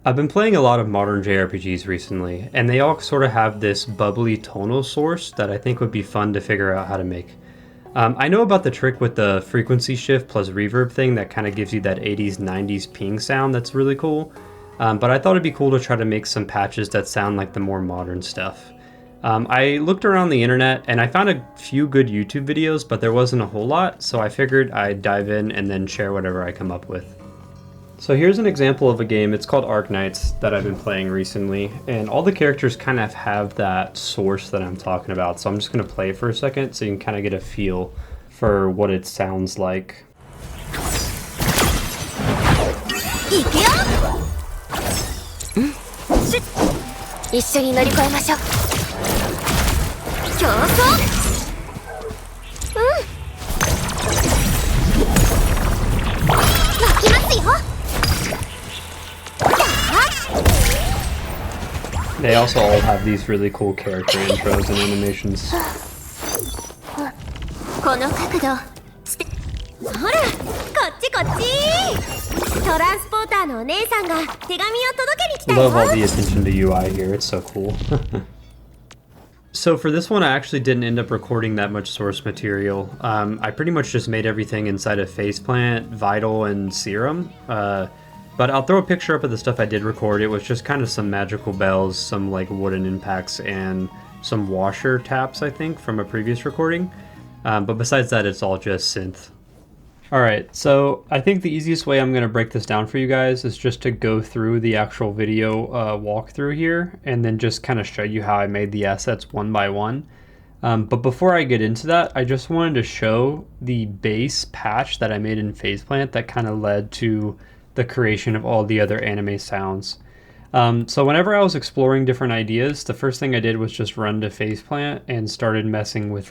I've been playing a lot of modern JRPGs recently, and they all sort of have this bubbly tonal source that I think would be fun to figure out how to make. I know about the trick with the frequency shift plus reverb thing that kind of gives you that 80s, 90s ping sound that's really cool, but I thought it'd be cool to try to make some patches that sound like the more modern stuff. I looked around the internet and I found a few good YouTube videos, but there wasn't a whole lot, so I figured I'd dive in and then share whatever I come up with. So here's an example of a game, it's called Arknights, that I've been playing recently, and all the characters kind of have that source that I'm talking about, so I'm just going to play it for a second so you can kind of get a feel for what it sounds like. いくよ一緒に乗り越えましょう競争 They also all have these really cool character intros and animations. この角度してほらこっちこっちトランスポーターのお姉さんが手紙を届けに来たよ Love all the attention to UI here, it's so cool. So for this one I actually didn't end up recording that much source material. I pretty much just made everything inside of Faceplant, Vital, and Serum. But I'll throw a picture up of the stuff I did record. It was just kind of some magical bells, some like wooden impacts, and some washer taps, I think, from a previous recording. But besides that, it's all just synth. Alright, so I think the easiest way I'm going to break this down for you guys is just to go through the actual video walkthrough here, and then just kind of show you how I made the assets one by one. But before I get into that, I just wanted to show the base patch that I made in Faceplant that kind of led to the creation of all the other anime sounds. So whenever I was exploring different ideas, the first thing I did was just run to Faceplant and started messing with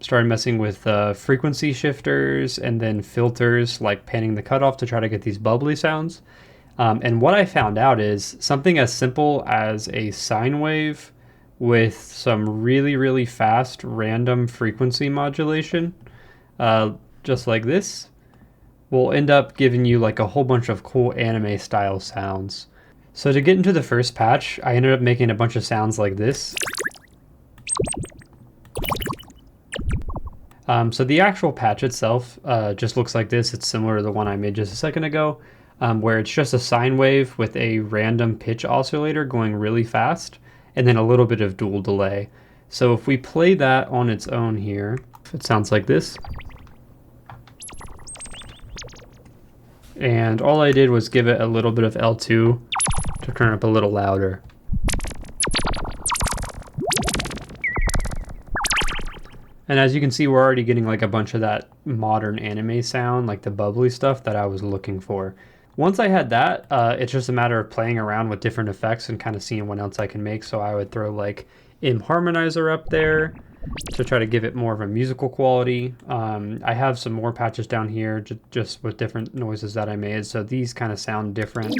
started messing with frequency shifters and then filters, like panning the cutoff to try to get these bubbly sounds. And what I found out is something as simple as a sine wave with some really, really fast random frequency modulation, just like this, will end up giving you like a whole bunch of cool anime style sounds. So to get into the first patch, I ended up making a bunch of sounds like this. So the actual patch itself just looks like this. It's similar to the one I made just a second ago, where it's just a sine wave with a random pitch oscillator going really fast, and then a little bit of dual delay. So if we play that on its own here, it sounds like this. And all I did was give it a little bit of L2 to turn up a little louder. And as you can see, we're already getting like a bunch of that modern anime sound, like the bubbly stuff that I was looking for. Once I had that, it's just a matter of playing around with different effects and kind of seeing what else I can make. So I would throw like Im Harmonizer up there to try to give it more of a musical quality. I have some more patches down here just with different noises that I made, so these kind of sound different.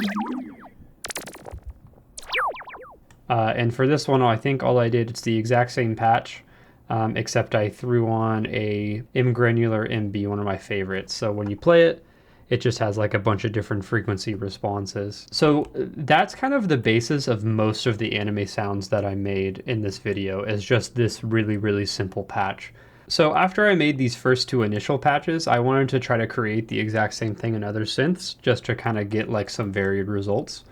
And for this one, I think all I did, it's the exact same patch, except I threw on a M granular MB, one of my favorites. So when you play it, it just has like a bunch of different frequency responses. So that's kind of the basis of most of the anime sounds that I made in this video, is just this really, really simple patch. So after I made these first two initial patches, I wanted to try to create the exact same thing in other synths, just to kind of get like some varied results.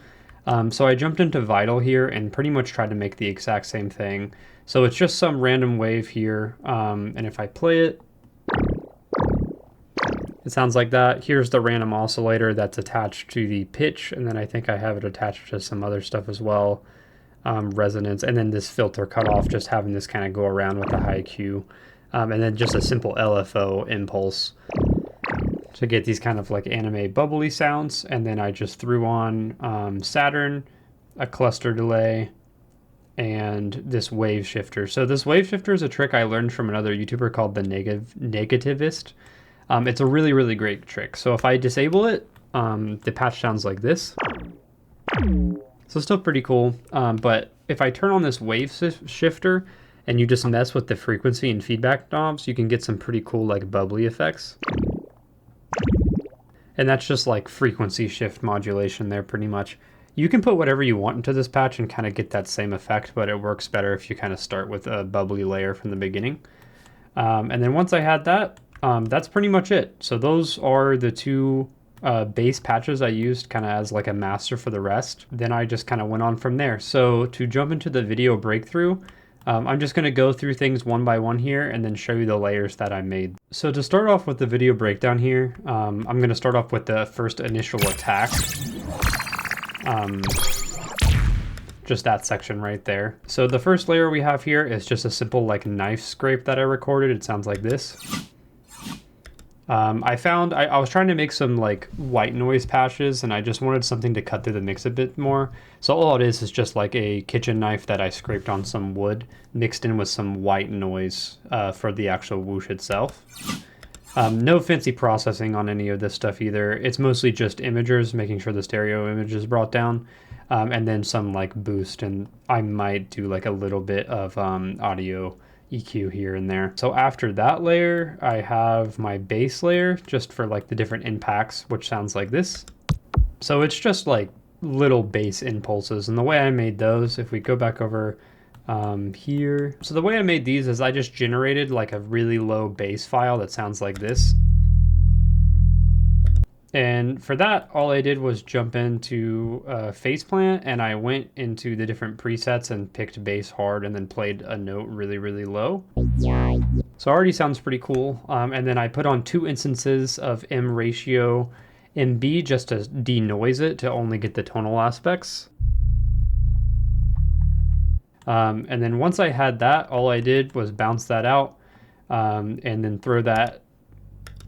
So I jumped into Vital here and pretty much tried to make the exact same thing. So it's just some random wave here, and if I play it, it sounds like that. Here's the random oscillator that's attached to the pitch, and then I think I have it attached to some other stuff as well, resonance, and then this filter cutoff, just having this kind of go around with the high Q, and then just a simple LFO impulse to get these kind of like anime bubbly sounds. And then I just threw on Saturn, a cluster delay, and this wave shifter. So this wave shifter is a trick I learned from another YouTuber called the Negativist. It's a really, really great trick. So if I disable it, the patch sounds like this. So still pretty cool. But if I turn on this wave shifter and you just mess with the frequency and feedback knobs, you can get some pretty cool like bubbly effects. And that's just like frequency shift modulation there pretty much. You can put whatever you want into this patch and kind of get that same effect, but it works better if you kind of start with a bubbly layer from the beginning. And then once I had that, that's pretty much it. So those are the two base patches I used kind of as like a master for the rest. Then I just kind of went on from there. So to jump into the video breakthrough, I'm just going to go through things one by one here and then show you the layers that I made. So to start off with the video breakdown here, I'm going to start off with the first initial attack. Just that section right there. So the first layer we have here is just a simple like knife scrape that I recorded. It sounds like this. I was trying to make some like white noise patches and I just wanted something to cut through the mix a bit more. So all it is just like a kitchen knife that I scraped on some wood mixed in with some white noise for the actual whoosh itself. No fancy processing on any of this stuff either. It's mostly just imagers, making sure the stereo image is brought down, and then some like boost, and I might do like a little bit of audio EQ here and there. So after that layer, I have my bass layer just for like the different impacts, which sounds like this. So it's just like little bass impulses, and the way I made those, if we go back over here. So the way I made these is I just generated like a really low bass file that sounds like this. And for that, all I did was jump into Faceplant and I went into the different presets and picked bass hard and then played a note really, really low. So already sounds pretty cool. And then I put on 2 instances of M ratio MB just to denoise it to only get the tonal aspects. And then once I had that, all I did was bounce that out and then throw that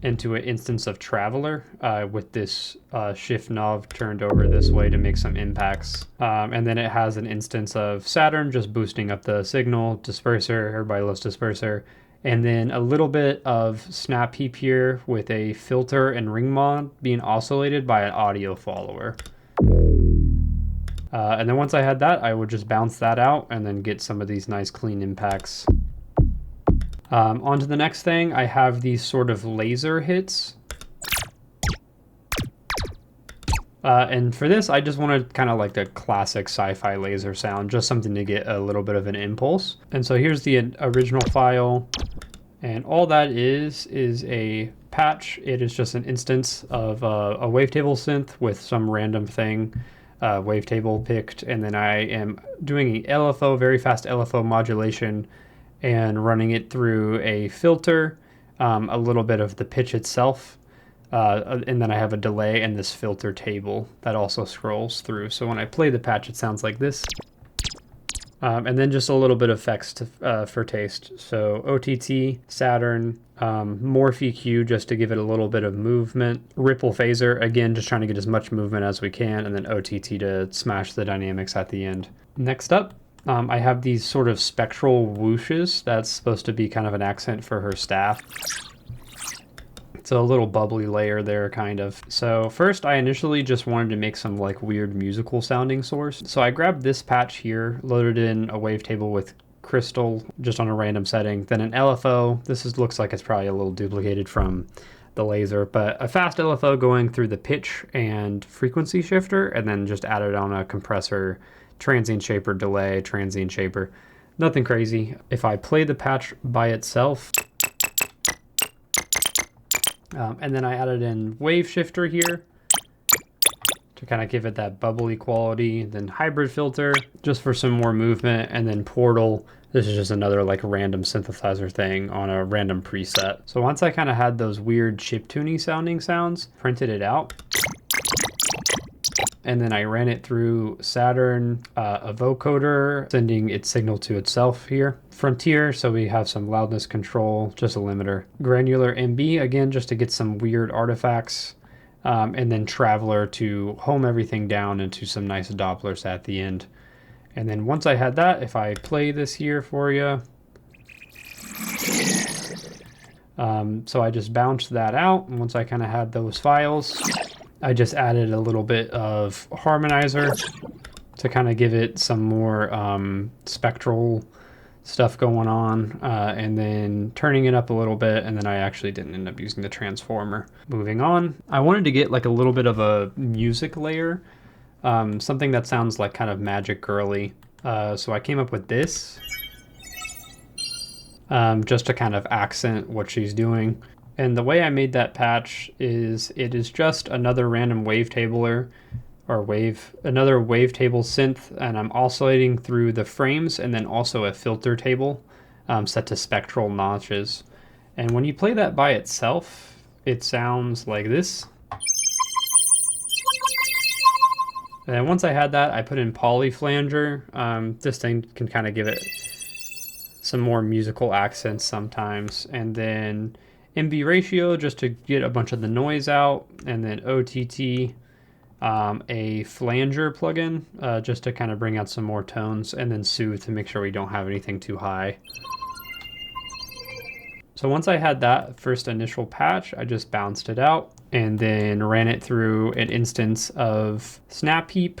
into an instance of Traveler with this shift knob turned over this way to make some impacts. And then it has an instance of Saturn just boosting up the signal, disperser, everybody loves disperser, and then a little bit of snap heap here with a filter and ring mod being oscillated by an audio follower. And then once I had that, I would just bounce that out and then get some of these nice clean impacts. On to the next thing, I have these sort of laser hits. And for this, I just wanted kind of like the classic sci-fi laser sound, just something to get a little bit of an impulse. And so here's the original file. And all that is a patch. It is just an instance of a wavetable synth with some random thing. Wavetable picked, and then I am doing a LFO, very fast LFO modulation, and running it through a filter, a little bit of the pitch itself, and then I have a delay and this filter table that also scrolls through. So when I play the patch, it sounds like this. And then just a little bit of effects for taste. So OTT, Saturn, Morph EQ just to give it a little bit of movement. Ripple Phaser, again, just trying to get as much movement as we can. And then OTT to smash the dynamics at the end. Next up, I have these sort of spectral whooshes. That's supposed to be kind of an accent for her staff. It's a little bubbly layer there, kind of. So first, I initially just wanted to make some like weird musical sounding source. So I grabbed this patch here, loaded in a wavetable with crystal just on a random setting, then an LFO. This looks like it's probably a little duplicated from the laser, but a fast LFO going through the pitch and frequency shifter, and then just added on a compressor, transient shaper, delay, transient shaper. Nothing crazy. If I play the patch by itself, and then I added in wave shifter here to kind of give it that bubbly quality, then hybrid filter just for some more movement, and then portal. This is just another like random synthesizer thing on a random preset. So once I kind of had those weird chiptune sounding sounds, printed it out, and then I ran it through Saturn, a vocoder, sending its signal to itself here. Frontier, so we have some loudness control, just a limiter. Granular MB, again, just to get some weird artifacts. And then Traveler to home everything down into some nice Dopplers at the end. And then once I had that, if I play this here for you. So I just bounced that out. And once I kind of had those files, I just added a little bit of harmonizer to kind of give it some more spectral stuff going on, and then turning it up a little bit, and then I actually didn't end up using the transformer. Moving on, I wanted to get like a little bit of a music layer, something that sounds like kind of magic girly. So I came up with this, just to kind of accent what she's doing. And the way I made that patch is it is just another random wavetabler, or another wavetable synth, and I'm oscillating through the frames, and then also a filter table set to spectral notches. And when you play that by itself, it sounds like this. And then once I had that, I put in poly flanger. This thing can kind of give it some more musical accents sometimes. And then MV ratio just to get a bunch of the noise out, and then OTT, a flanger plugin just to kind of bring out some more tones, and then soothe to make sure we don't have anything too high. So once I had that first initial patch, I just bounced it out and then ran it through an instance of Snap Heap,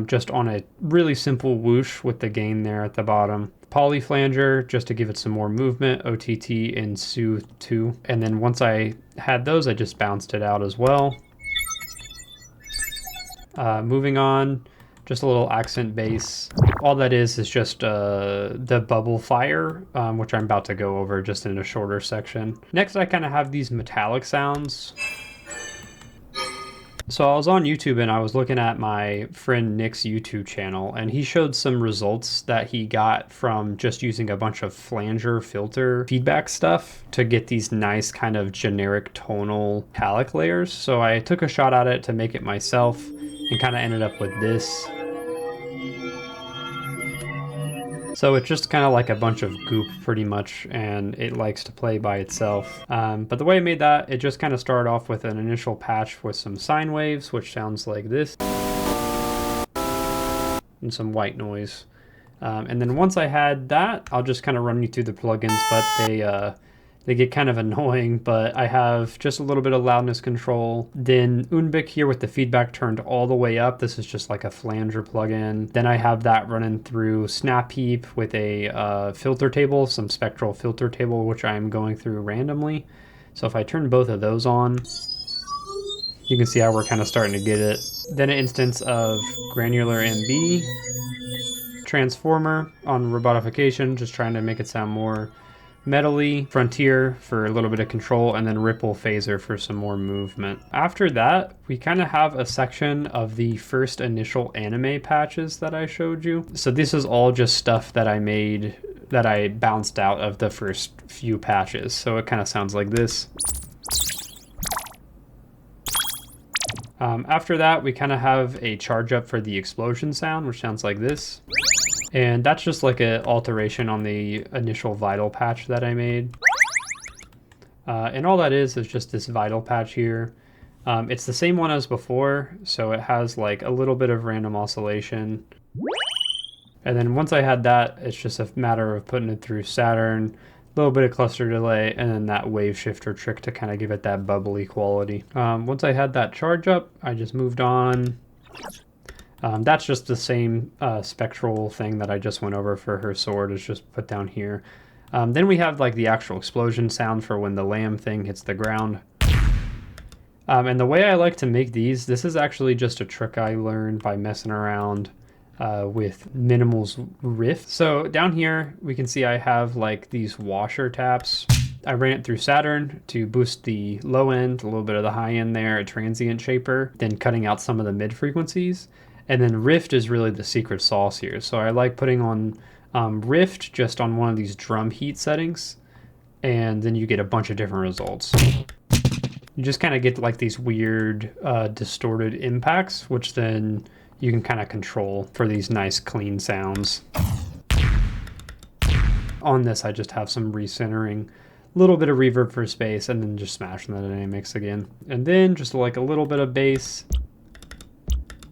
just on a really simple whoosh with the gain there at the bottom. Poly flanger just to give it some more movement, OTT, and soothe too. And then once I had those, I just bounced it out as well. Moving on, just a little accent bass. All that is just the bubble fire, which I'm about to go over just in a shorter section. Next, I kind of have these metallic sounds. So I was on YouTube and I was looking at my friend Nick's YouTube channel, and he showed some results that he got from just using a bunch of flanger filter feedback stuff to get these nice kind of generic tonal metallic layers. So I took a shot at it to make it myself and kind of ended up with this. So it's just kind of like a bunch of goop pretty much, and it likes to play by itself. But the way I made that, it just kind of started off with an initial patch with some sine waves, which sounds like this, and some white noise. And then once I had that, I'll just kind of run you through the plugins, but they get kind of annoying, but I have just a little bit of loudness control. Then Unbik here with the feedback turned all the way up. This is just like a flanger plugin. Then I have that running through Snap Heap with a filter table, some spectral filter table, which I'm going through randomly. So if I turn both of those on, you can see how we're kind of starting to get it. Then an instance of granular MB, transformer on robotification, just trying to make it sound more metally, frontier for a little bit of control, and then ripple phaser for some more movement. After that, we kind of have a section of the first initial anime patches that I showed you. So this is all just stuff that I made that I bounced out of the first few patches. So it kind of sounds like this. After that, we kind of have a charge up for the explosion sound, which sounds like this. And that's just like an alteration on the initial vital patch that I made. And all that is just this vital patch here. It's the same one as before, so it has like a little bit of random oscillation. And then once I had that, it's just a matter of putting it through Saturn, a little bit of cluster delay, and then that wave shifter trick to kind of give it that bubbly quality. Once I had that charge up, I just moved on. That's just the same spectral thing that I just went over for her sword, is just put down here. Then we have like the actual explosion sound for when the lamb thing hits the ground. And the way I like to make these, this is actually just a trick I learned by messing around with Minimal's riff. So down here, we can see I have like these washer taps. I ran it through Saturn to boost the low end, a little bit of the high end there, a transient shaper, then cutting out some of the mid frequencies. And then Rift is really the secret sauce here. So I like putting on Rift just on one of these drum heat settings, and then you get a bunch of different results. You just kind of get like these weird distorted impacts, which then you can kind of control for these nice clean sounds. On this, I just have some recentering, a little bit of reverb for space, and then just smashing the dynamics again. And then just like a little bit of bass.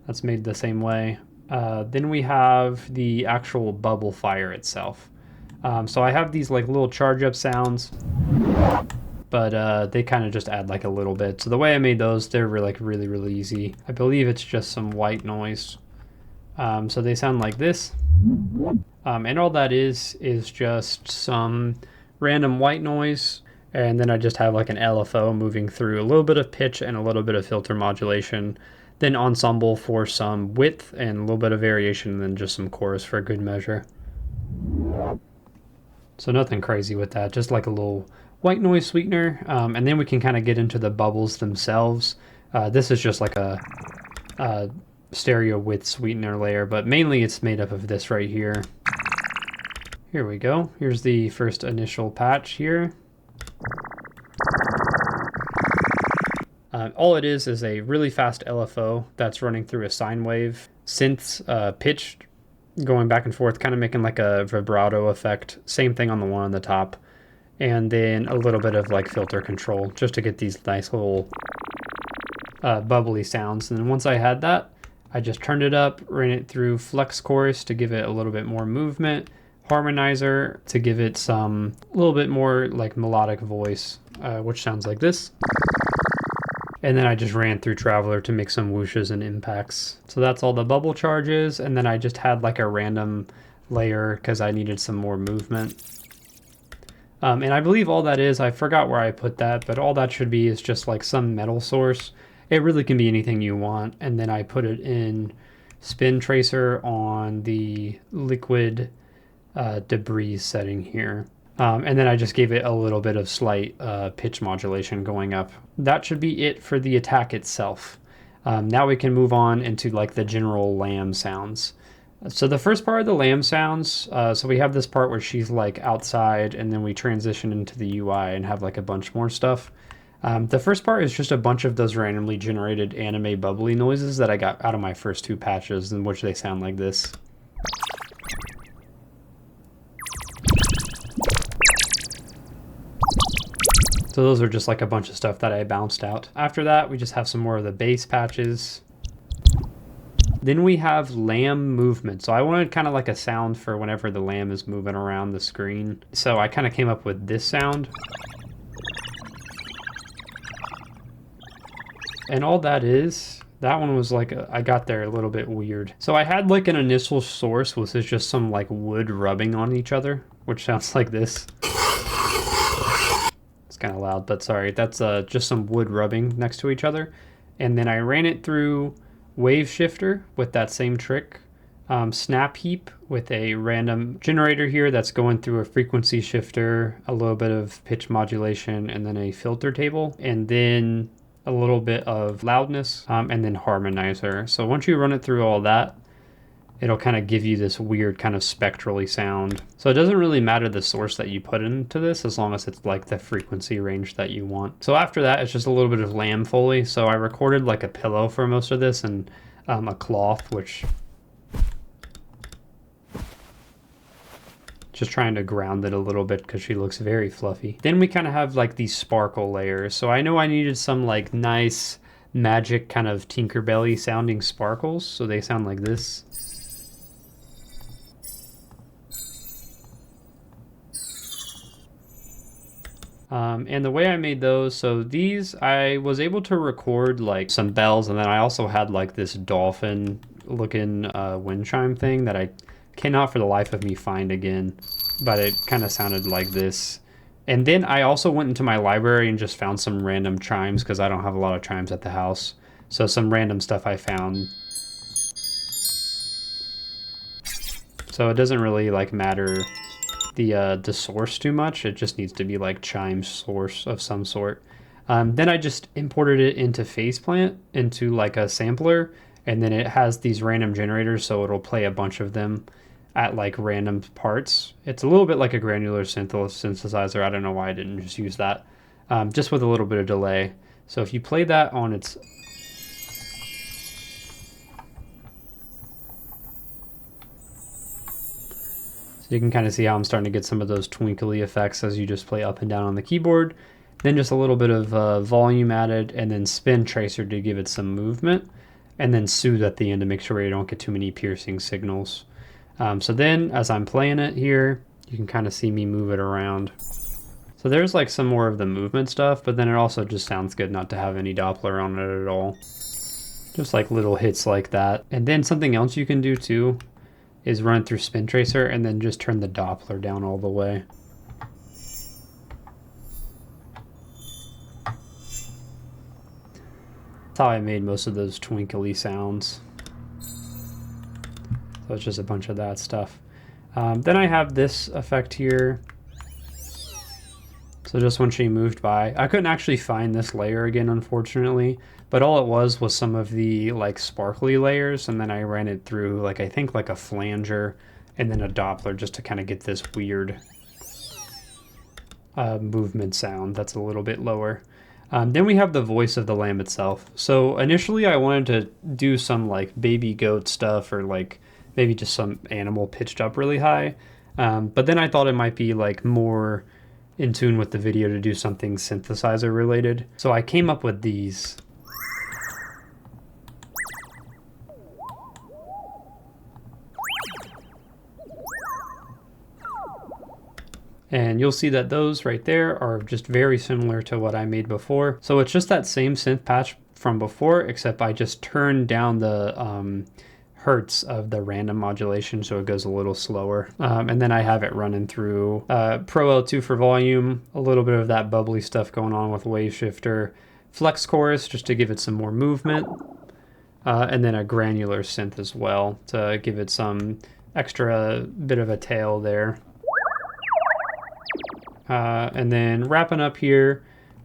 That's made the same way. Then we have the actual bubble fire itself. So I have these like little charge up sounds, but they kind of just add like a little bit. So the way I made those, they're like really, really easy. I believe it's just some white noise. So they sound like this. And all that is just some random white noise. And then I just have like an LFO moving through a little bit of pitch and a little bit of filter modulation. Then ensemble for some width and a little bit of variation, and then just some chorus for a good measure. So nothing crazy with that, just like a little white noise sweetener. And then we can kind of get into the bubbles themselves. This is just like a stereo width sweetener layer, but mainly it's made up of this right here. Here we go. Here's the first initial patch here. All it is a really fast LFO that's running through a sine wave. Synths pitched, going back and forth, kind of making like a vibrato effect. Same thing on the one on the top. And then a little bit of like filter control just to get these nice little bubbly sounds. And then once I had that, I just turned it up, ran it through flex chorus to give it a little bit more movement, harmonizer to give it some little bit more like melodic voice, which sounds like this. And then I just ran through Traveler to make some whooshes and impacts. So that's all the bubble charges. And then I just had like a random layer because I needed some more movement. And I believe all that is, I forgot where I put that, but all that should be is just like some metal source. It really can be anything you want. And then I put it in spin tracer on the liquid debris setting here. And then I just gave it a little bit of slight pitch modulation going up. That should be it for the attack itself. Now we can move on into like the general lamb sounds. So the first part of the lamb sounds, so we have this part where she's like outside, and then we transition into the UI and have like a bunch more stuff. The first part is just a bunch of those randomly generated anime bubbly noises that I got out of my first two patches, in which they sound like this. So those are just like a bunch of stuff that I bounced out. After that, we just have some more of the bass patches. Then we have lamb movement. So I wanted kind of like a sound for whenever the lamb is moving around the screen. So I kind of came up with this sound. And all that is, that one was like, I got there a little bit weird. So I had like an initial source, which is just some like wood rubbing on each other, which sounds like this. Kind of loud, but sorry, that's just some wood rubbing next to each other. And then I ran it through wave shifter with that same trick, snap heap with a random generator here that's going through a frequency shifter, a little bit of pitch modulation, and then a filter table, and then a little bit of loudness, and then harmonizer. So once you run it through all that, it'll kind of give you this weird kind of spectrally sound. So it doesn't really matter the source that you put into this, as long as it's like the frequency range that you want. So after that, it's just a little bit of lamb Foley. So I recorded like a pillow for most of this, and a cloth, which just trying to ground it a little bit because she looks very fluffy. Then we kind of have like these sparkle layers. So I know I needed some like nice magic kind of Tinkerbelly sounding sparkles. So they sound like this. And the way I made those, so these, I was able to record like some bells, and then I also had like this dolphin looking wind chime thing that I cannot for the life of me find again, but it kind of sounded like this. And then I also went into my library and just found some random chimes, because I don't have a lot of chimes at the house. So some random stuff I found. So it doesn't really like matter the source too much. It just needs to be like chime source of some sort. Then I just imported it into Faceplant, into like a sampler, and then it has these random generators, so it'll play a bunch of them at like random parts. It's a little bit like a granular synthesizer. I don't know why I didn't just use that, just with a little bit of delay. So if you play that on its... So you can kind of see how I'm starting to get some of those twinkly effects as you just play up and down on the keyboard. Then just a little bit of volume added, and then spin tracer to give it some movement, and then soothe at the end to make sure you don't get too many piercing signals. So then as I'm playing it here, you can kind of see me move it around. So there's like some more of the movement stuff, but then it also just sounds good not to have any Doppler on it at all. Just like little hits like that. And then something else you can do too is run through Spin Tracer and then just turn the Doppler down all the way. That's how I made most of those twinkly sounds. So it's just a bunch of that stuff. Then I have this effect here. So just when she moved by, I couldn't actually find this layer again, unfortunately, but all it was some of the like sparkly layers, and then I ran it through like, I think like a flanger and then a Doppler just to kind of get this weird movement sound that's a little bit lower. Then we have the voice of the lamb itself. So initially I wanted to do some like baby goat stuff, or like maybe just some animal pitched up really high. But then I thought it might be like more in tune with the video to do something synthesizer related. So I came up with these. And you'll see that those right there are just very similar to what I made before. So it's just that same synth patch from before, except I just turned down the hertz of the random modulation so it goes a little slower. And then I have it running through Pro L2 for volume, a little bit of that bubbly stuff going on with wave shifter, flex chorus just to give it some more movement, and then a granular synth as well to give it some extra bit of a tail there. And then wrapping up here,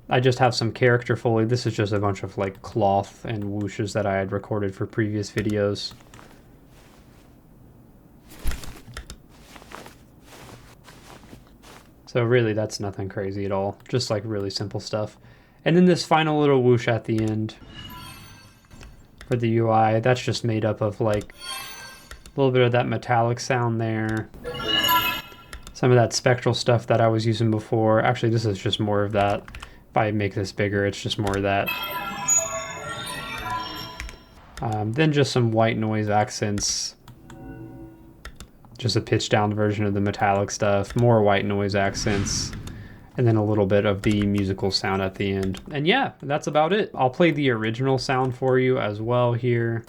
I just have some character Foley. This is just a bunch of like cloth and whooshes that I had recorded for previous videos. So really that's nothing crazy at all, just like really simple stuff. And then this final little whoosh at the end for the UI, that's just made up of like a little bit of that metallic sound there. Some of that spectral stuff that I was using before. Actually, this is just more of that. If I make this bigger, it's just more of that. Then just some white noise accents. Just a pitch down version of the metallic stuff. More white noise accents. And then a little bit of the musical sound at the end. And yeah, that's about it. I'll play the original sound for you as well here.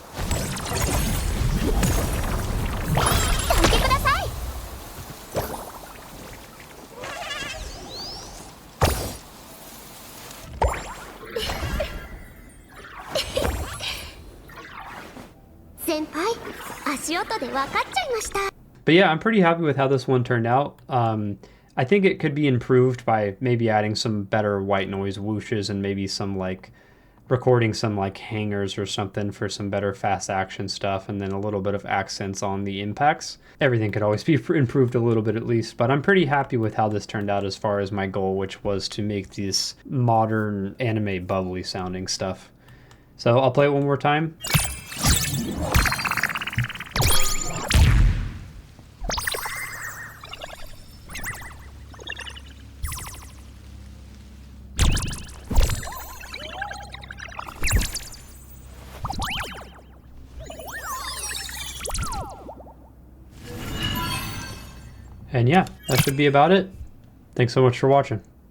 But yeah, I'm pretty happy with how this one turned out. I think it could be improved by maybe adding some better white noise whooshes and maybe some like recording some like hangers or something for some better fast action stuff, and then a little bit of accents on the impacts. Everything could always be improved a little bit at least, but I'm pretty happy with how this turned out as far as my goal, which was to make this modern anime bubbly sounding stuff. So I'll play it one more time. And yeah, that should be about it. Thanks so much for watching.